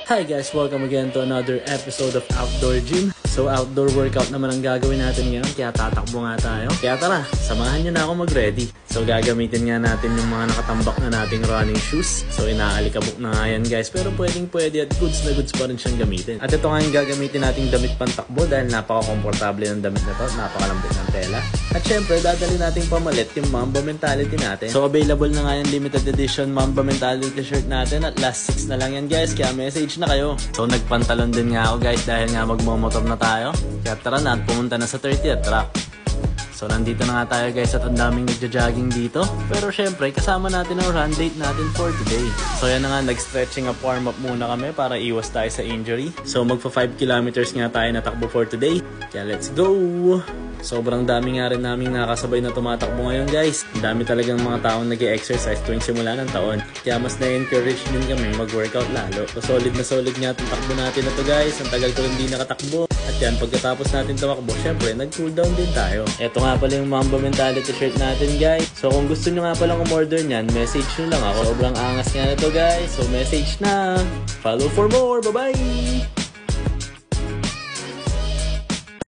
Hi guys, welcome again to another episode of Outdoor Gym. So outdoor workout naman ang gagawin natin ngayon, kaya tatakbo nga tayo. Kaya tara, samahan nyo na ako mag-ready. So gagamitin nga natin yung mga nakatambak na nating running shoes. So inaalikabok na nga yan guys, pero pwede at goods na goods pa rin siyang gamitin. At ito nga yung gagamitin nating damit pantakbo dahil napaka-komportable ng damit na to, napakalambot ng tela. At syempre, dadali nating pamalit yung Mamba Mentality natin. So available na nga yung limited edition Mamba Mentality shirt natin at last 6 na lang yan guys, kaya message na kayo. So nagpantalon din nga ako guys dahil nga magmomotor na tayo. Kaya tara na at pumunta na sa 30th track. So nandito na nga tayo guys at ang daming nagja-jogging dito. Pero syempre kasama natin ang run date natin for today. So yan na nga, nag-stretching up warm up muna kami para iwas tayo sa injury. So magpa 5 kilometers nga tayo natakbo for today. Kaya let's go! Sobrang dami nga rin naming nakasabay na tumatakbo ngayon guys. Ang dami talagang mga taong nag-exercise tuwing simula ng taon. Kaya mas na-encourage din kami mag-workout lalo. So solid na solid nga itong takbo natin na to guys. Ang tagal ko rin di nakatakbo. At yan, pagkatapos natin tumakbo, syempre nag-cooldown din tayo. Eto nga pala yung Mamba Mentality shirt natin guys. So kung gusto nyo nga palang umorder nyan, message nyo lang ako. Sobrang angas nga na to guys. So message na. Follow for more. Bye bye!